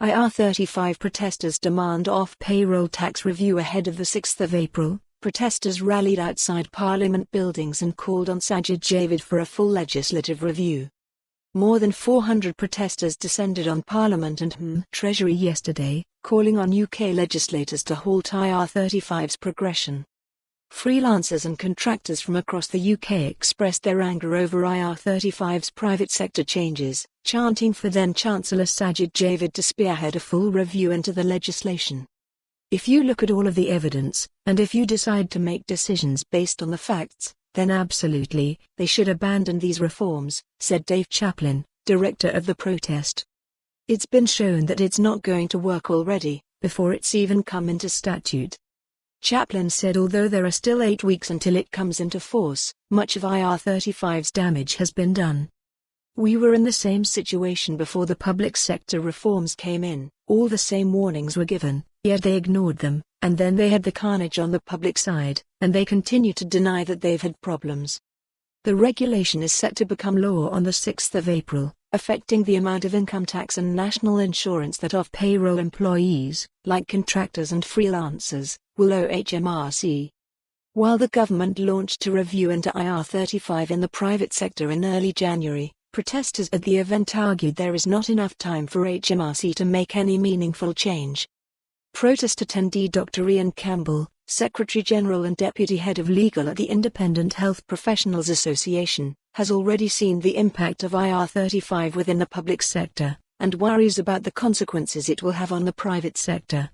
IR35 protesters demand off-payroll tax review ahead of the 6th of April. Protesters rallied outside Parliament buildings and called on Sajid Javid for a full legislative review. More than 400 protesters descended on Parliament and HM Treasury yesterday, calling on UK legislators to halt IR35's progression. Freelancers and contractors from across the UK expressed their anger over IR35's private sector changes, chanting for then-Chancellor Sajid Javid to spearhead a full review into the legislation. "If you look at all of the evidence, and if you decide to make decisions based on the facts, then absolutely, they should abandon these reforms," said Dave Chaplin, director of the protest. "It's been shown that it's not going to work already, before it's even come into statute." Chaplin said although there are still 8 weeks until it comes into force, much of IR35's damage has been done. "We were in the same situation before the public sector reforms came in, all the same warnings were given, yet they ignored them, and then they had the carnage on the public side, and they continue to deny that they've had problems." The regulation is set to become law on the 6th of April, affecting the amount of income tax and national insurance that off-payroll employees, like contractors and freelancers, will owe HMRC. While the government launched a review into IR35 in the private sector in early January, protesters at the event argued there is not enough time for HMRC to make any meaningful change. Protest attendee Dr. Ian Campbell, Secretary General and Deputy Head of Legal at the Independent Health Professionals Association, has already seen the impact of IR35 within the public sector, and worries about the consequences it will have on the private sector.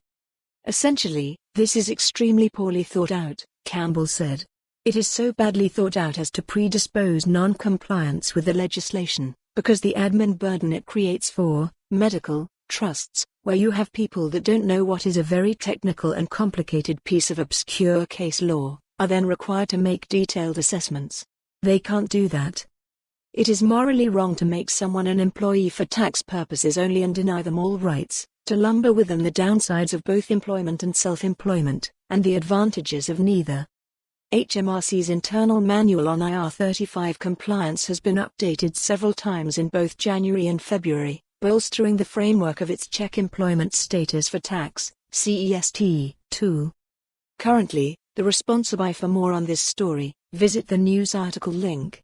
"Essentially, this is extremely poorly thought out," Campbell said. "It is so badly thought out as to predispose non-compliance with the legislation, because the admin burden it creates for medical trusts, where you have people that don't know what is a very technical and complicated piece of obscure case law, are then required to make detailed assessments. They can't do that. It is morally wrong to make someone an employee for tax purposes only and deny them all rights, to lumber with them the downsides of both employment and self-employment, and the advantages of neither." HMRC's internal manual on IR35 compliance has been updated several times in both January and February, bolstering the framework of its Check Employment Status for Tax (CEST) tool. Currently, the responsible. For more on this story, visit the news article link.